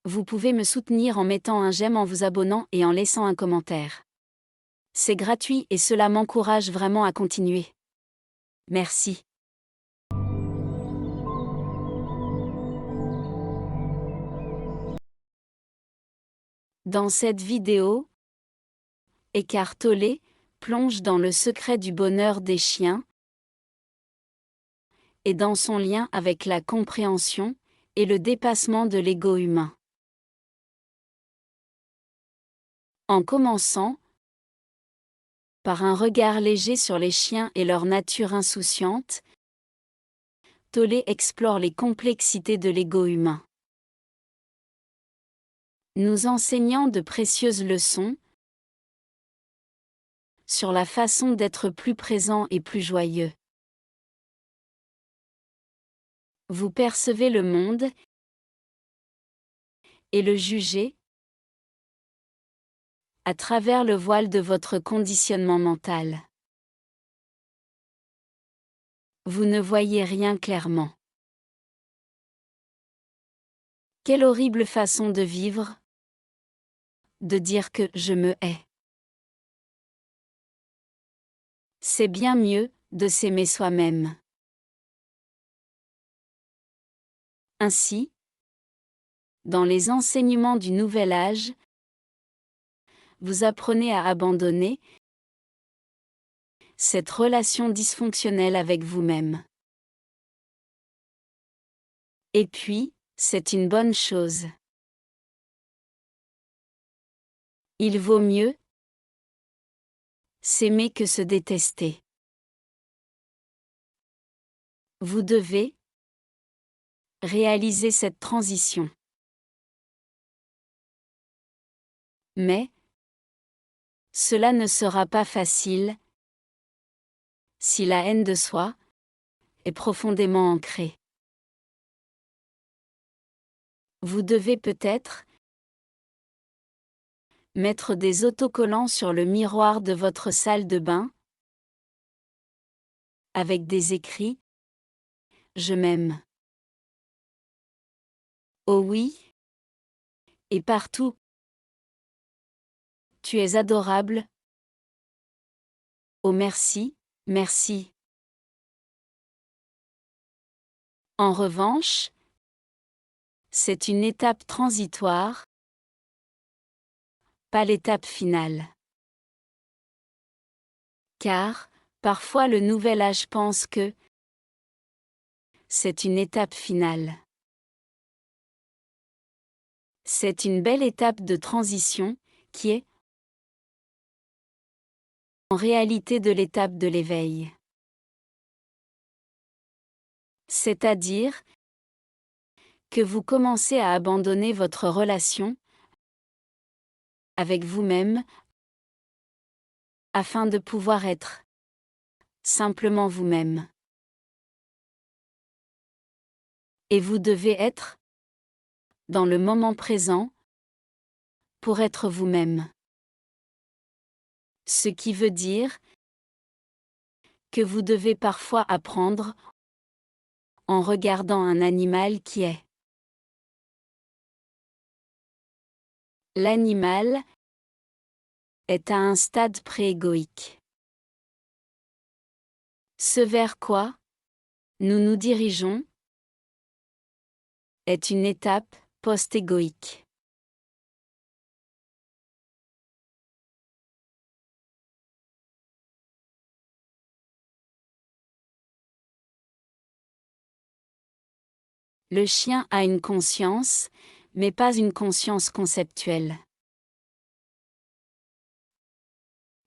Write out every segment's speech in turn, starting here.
Vous pouvez me soutenir en mettant un j'aime, en vous abonnant et en laissant un commentaire. C'est gratuit et cela m'encourage vraiment à continuer. Merci. Dans cette vidéo, Eckhart Tolle plonge dans le secret du bonheur des chiens et dans son lien avec la compréhension et le dépassement de l'ego humain. En commençant par un regard léger sur les chiens et leur nature insouciante, Tolle explore les complexités de l'ego humain, nous enseignant de précieuses leçons sur la façon d'être plus présent et plus joyeux. Vous percevez le monde et le jugez à travers le voile de votre conditionnement mental. Vous ne voyez rien clairement. Quelle horrible façon de vivre, de dire que je me hais. C'est bien mieux de s'aimer soi-même. Ainsi, dans les enseignements du nouvel âge, vous apprenez à abandonner cette relation dysfonctionnelle avec vous-même. Et puis, c'est une bonne chose. Il vaut mieux s'aimer que se détester. Vous devez réaliser cette transition. Mais cela ne sera pas facile si la haine de soi est profondément ancrée. Vous devez peut-être mettre des autocollants sur le miroir de votre salle de bain avec des écrits « Je m'aime ». Oh oui. Et partout. Tu es adorable. Oh merci, merci. En revanche, c'est une étape transitoire, pas l'étape finale. Car, parfois le nouvel âge pense que c'est une étape finale. C'est une belle étape de transition, qui est en réalité de l'étape de l'éveil. C'est-à-dire que vous commencez à abandonner votre relation avec vous-même afin de pouvoir être simplement vous-même. Et vous devez être dans le moment présent pour être vous-même. Ce qui veut dire que vous devez parfois apprendre en regardant un animal qui est. L'animal est à un stade pré-égoïque. Ce vers quoi nous nous dirigeons est une étape post-égoïque. Le chien a une conscience, mais pas une conscience conceptuelle.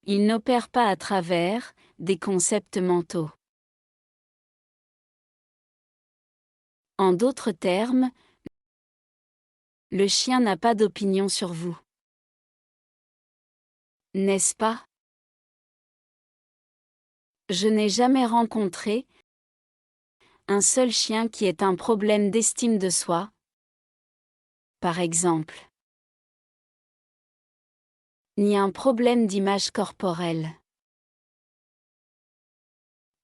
Il n'opère pas à travers des concepts mentaux. En d'autres termes, le chien n'a pas d'opinion sur vous. N'est-ce pas? Je n'ai jamais rencontré un seul chien qui ait un problème d'estime de soi, par exemple. Ni un problème d'image corporelle.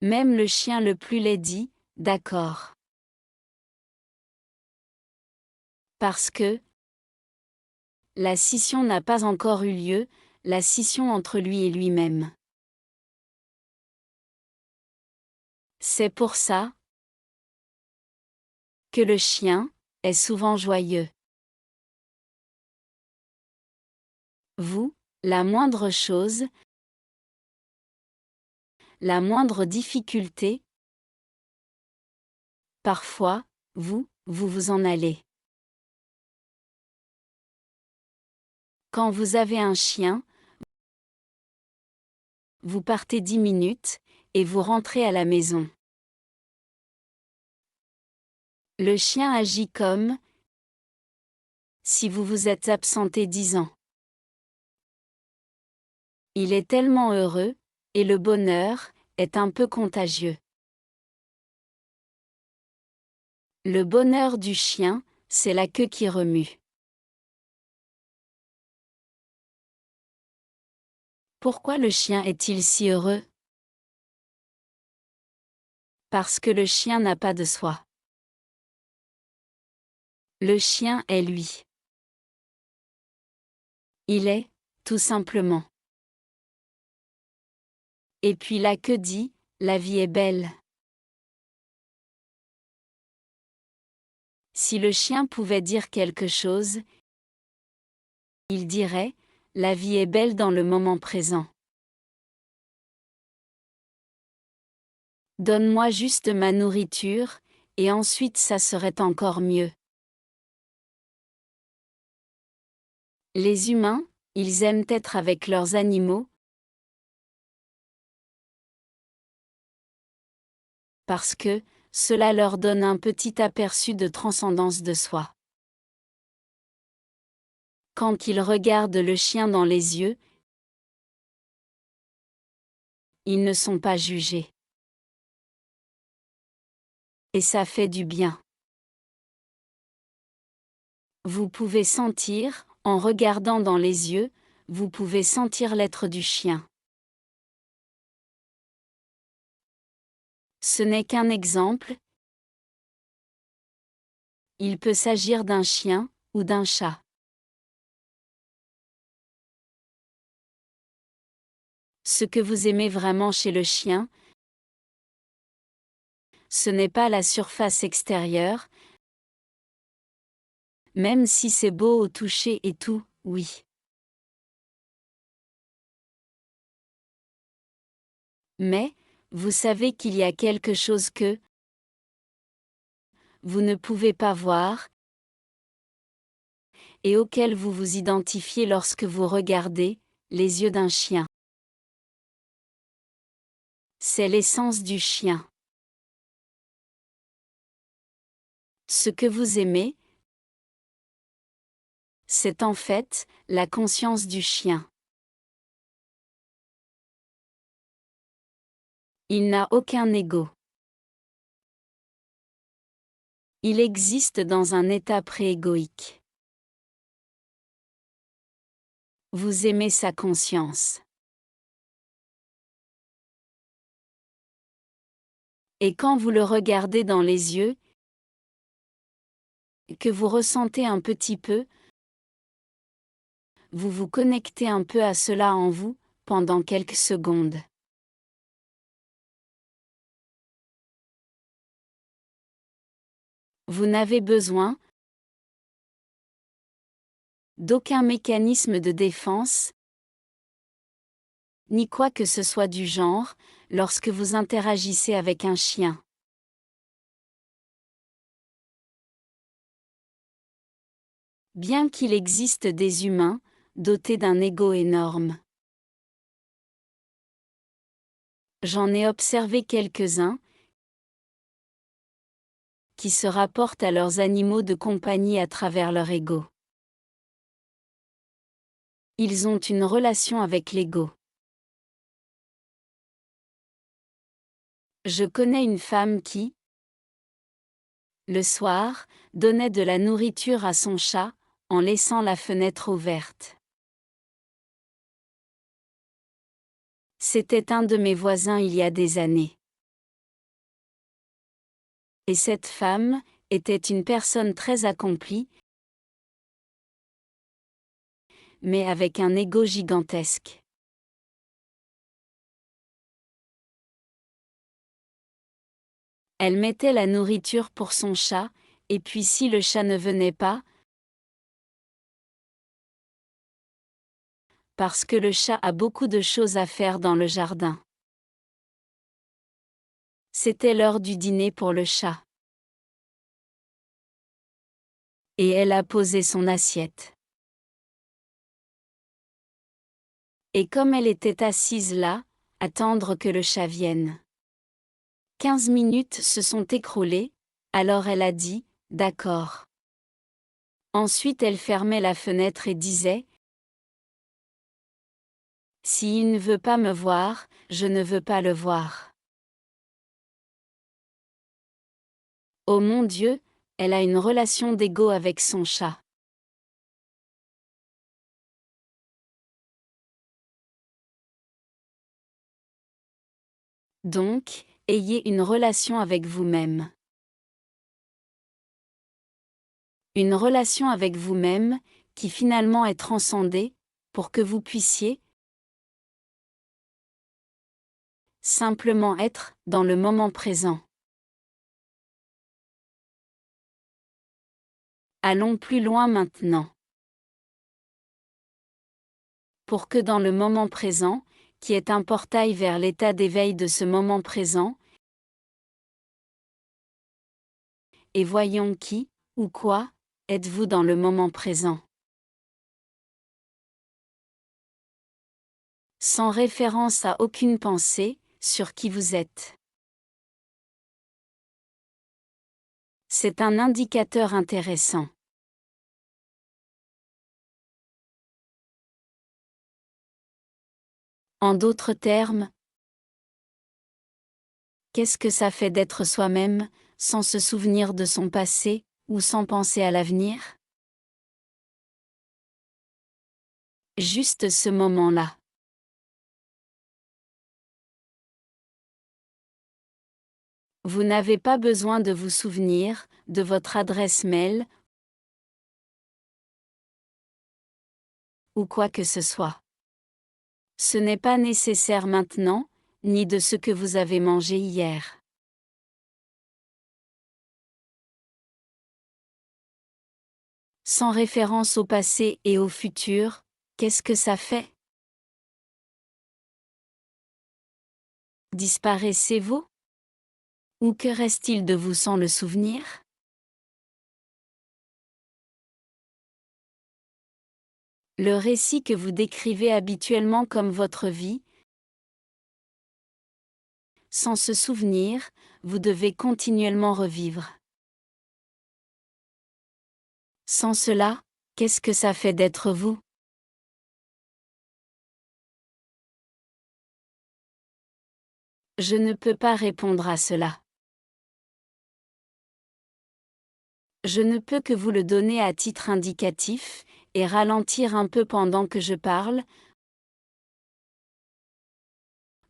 Même le chien le plus laid dit « d'accord ». Parce que la scission n'a pas encore eu lieu, la scission entre lui et lui-même. C'est pour ça que le chien est souvent joyeux. Vous, la moindre chose, la moindre difficulté, parfois, vous vous en allez. Quand vous avez un chien, vous partez 10 minutes, et vous rentrez à la maison. Le chien agit comme si vous vous êtes absenté 10 ans. Il est tellement heureux, et le bonheur est un peu contagieux. Le bonheur du chien, c'est la queue qui remue. Pourquoi le chien est-il si heureux? Parce que le chien n'a pas de soi. Le chien est lui. Il est, tout simplement. Et puis la queue dit, la vie est belle. Si le chien pouvait dire quelque chose, il dirait, la vie est belle dans le moment présent. Donne-moi juste ma nourriture, et ensuite ça serait encore mieux. Les humains, ils aiment être avec leurs animaux, parce que cela leur donne un petit aperçu de transcendance de soi. Quand ils regardent le chien dans les yeux, ils ne sont pas jugés. Et ça fait du bien. Vous pouvez sentir, en regardant dans les yeux, vous pouvez sentir l'être du chien. Ce n'est qu'un exemple. Il peut s'agir d'un chien, ou d'un chat. Ce que vous aimez vraiment chez le chien, ce n'est pas la surface extérieure, même si c'est beau au toucher et tout, oui. Mais, vous savez qu'il y a quelque chose que vous ne pouvez pas voir, et auquel vous vous identifiez lorsque vous regardez les yeux d'un chien. C'est l'essence du chien. Ce que vous aimez, c'est en fait la conscience du chien. Il n'a aucun ego. Il existe dans un état pré-égoïque. Vous aimez sa conscience. Et quand vous le regardez dans les yeux, que vous ressentez un petit peu, vous vous connectez un peu à cela en vous, pendant quelques secondes. Vous n'avez besoin d'aucun mécanisme de défense, ni quoi que ce soit du genre, lorsque vous interagissez avec un chien. Bien qu'il existe des humains, dotés d'un ego énorme. J'en ai observé quelques-uns, qui se rapportent à leurs animaux de compagnie à travers leur ego. Ils ont une relation avec l'ego. Je connais une femme qui, le soir, donnait de la nourriture à son chat, en laissant la fenêtre ouverte. C'était un de mes voisins il y a des années. Et cette femme était une personne très accomplie, mais avec un ego gigantesque. Elle mettait la nourriture pour son chat, et puis si le chat ne venait pas, parce que le chat a beaucoup de choses à faire dans le jardin. C'était l'heure du dîner pour le chat. Et elle a posé son assiette. Et comme elle était assise là, attendre que le chat vienne. 15 minutes se sont écroulées, alors elle a dit, « D'accord ». Ensuite elle fermait la fenêtre et disait, « S'il ne veut pas me voir, je ne veux pas le voir. » Oh mon Dieu, elle a une relation d'ego avec son chat. Donc, ayez une relation avec vous-même. Une relation avec vous-même, qui finalement est transcendée, pour que vous puissiez simplement être dans le moment présent. Allons plus loin maintenant. Pour que dans le moment présent, qui est un portail vers l'état d'éveil de ce moment présent, et voyons qui, ou quoi, êtes-vous dans le moment présent. Sans référence à aucune pensée, sur qui vous êtes. C'est un indicateur intéressant. En d'autres termes, qu'est-ce que ça fait d'être soi-même, sans se souvenir de son passé, ou sans penser à l'avenir? Juste ce moment-là. Vous n'avez pas besoin de vous souvenir de votre adresse mail ou quoi que ce soit. Ce n'est pas nécessaire maintenant, ni de ce que vous avez mangé hier. Sans référence au passé et au futur, qu'est-ce que ça fait? Disparaissez-vous? Ou que reste-t-il de vous sans le souvenir? Le récit que vous décrivez habituellement comme votre vie, sans se souvenir, vous devez continuellement revivre. Sans cela, qu'est-ce que ça fait d'être vous? Je ne peux pas répondre à cela. Je ne peux que vous le donner à titre indicatif, et ralentir un peu pendant que je parle,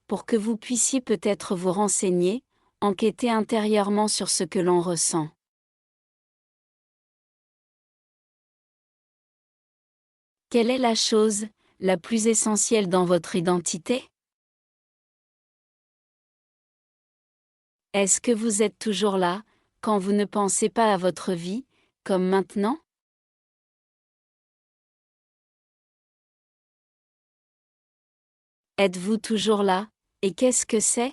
pour que vous puissiez peut-être vous renseigner, enquêter intérieurement sur ce que l'on ressent. Quelle est la chose la plus essentielle dans votre identité? Est-ce que vous êtes toujours là, quand vous ne pensez pas à votre vie, comme maintenant? Êtes-vous toujours là, et qu'est-ce que c'est?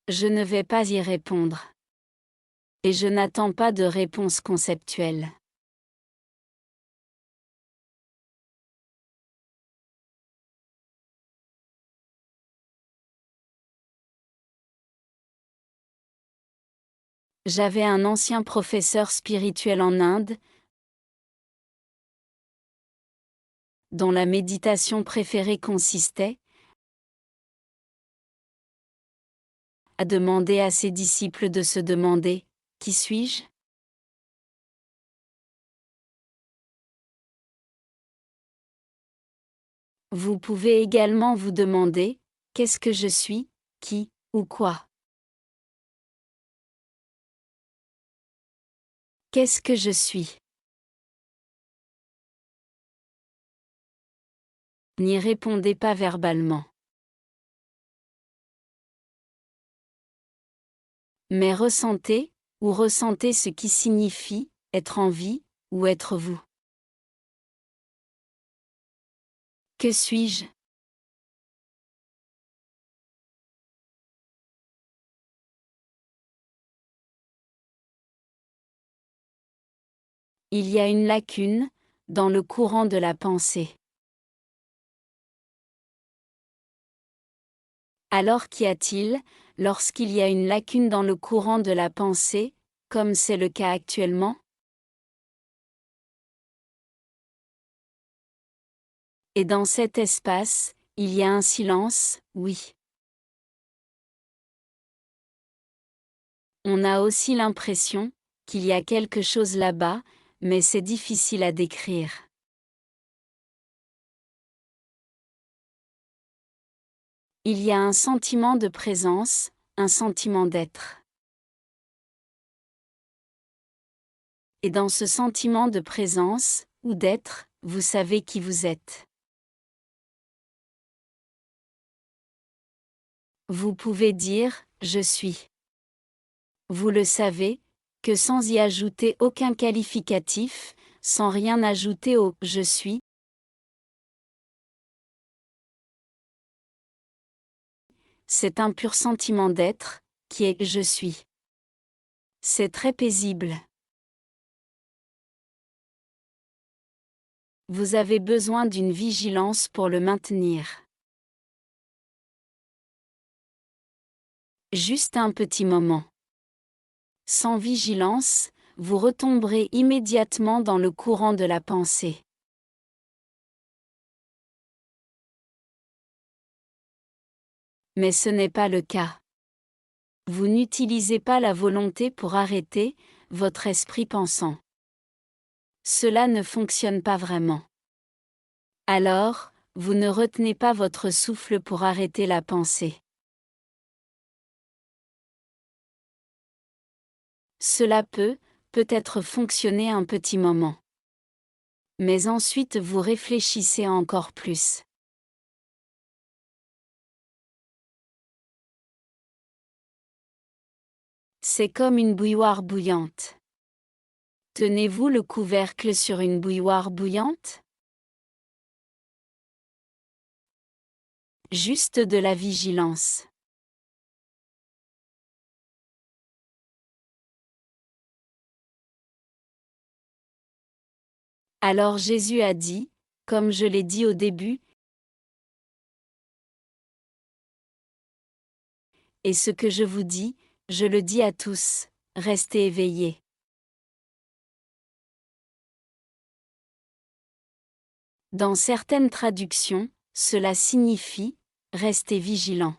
Je ne vais pas y répondre. Et je n'attends pas de réponse conceptuelle. J'avais un ancien professeur spirituel en Inde, dont la méditation préférée consistait à demander à ses disciples de se demander « Qui suis-je » ? Vous pouvez également vous demander « Qu'est-ce que je suis, qui, ou quoi ?» Qu'est-ce que je suis? N'y répondez pas verbalement. Mais ressentez, ou ressentez ce qui signifie être en vie, ou être vous. Que suis-je? Il y a une lacune dans le courant de la pensée. Alors qu'y a-t-il lorsqu'il y a une lacune dans le courant de la pensée, comme c'est le cas actuellement? Et dans cet espace, il y a un silence, oui. On a aussi l'impression qu'il y a quelque chose là-bas, mais c'est difficile à décrire. Il y a un sentiment de présence, un sentiment d'être. Et dans ce sentiment de présence, ou d'être, vous savez qui vous êtes. Vous pouvez dire « je suis ». Vous le savez, que sans y ajouter aucun qualificatif, sans rien ajouter au « je suis », c'est un pur sentiment d'être, qui est « je suis ». C'est très paisible. Vous avez besoin d'une vigilance pour le maintenir. Juste un petit moment. Sans vigilance, vous retomberez immédiatement dans le courant de la pensée. Mais ce n'est pas le cas. Vous n'utilisez pas la volonté pour arrêter votre esprit pensant. Cela ne fonctionne pas vraiment. Alors, vous ne retenez pas votre souffle pour arrêter la pensée. Cela peut-être fonctionner un petit moment. Mais ensuite vous réfléchissez encore plus. C'est comme une bouilloire bouillante. Tenez-vous le couvercle sur une bouilloire bouillante? Juste de la vigilance. Alors Jésus a dit, comme je l'ai dit au début, et ce que je vous dis, je le dis à tous, restez éveillés. Dans certaines traductions, cela signifie, restez vigilants.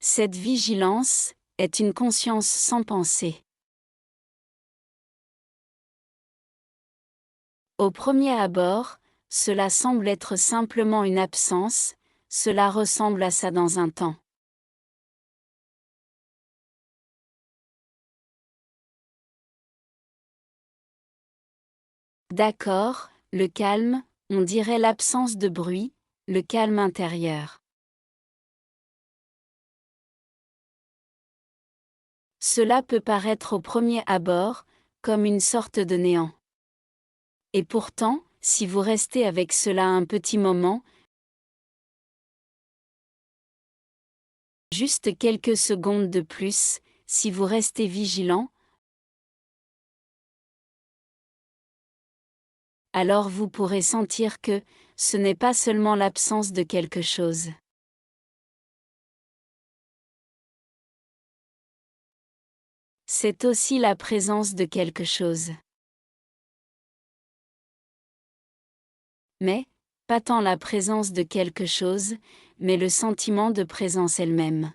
Cette vigilance est une conscience sans pensée. Au premier abord, cela semble être simplement une absence, cela ressemble à ça dans un temps. D'accord, le calme, on dirait l'absence de bruit, le calme intérieur. Cela peut paraître au premier abord, comme une sorte de néant. Et pourtant, si vous restez avec cela un petit moment, juste quelques secondes de plus, si vous restez vigilant, alors vous pourrez sentir que ce n'est pas seulement l'absence de quelque chose. C'est aussi la présence de quelque chose. Mais, pas tant la présence de quelque chose, mais le sentiment de présence elle-même.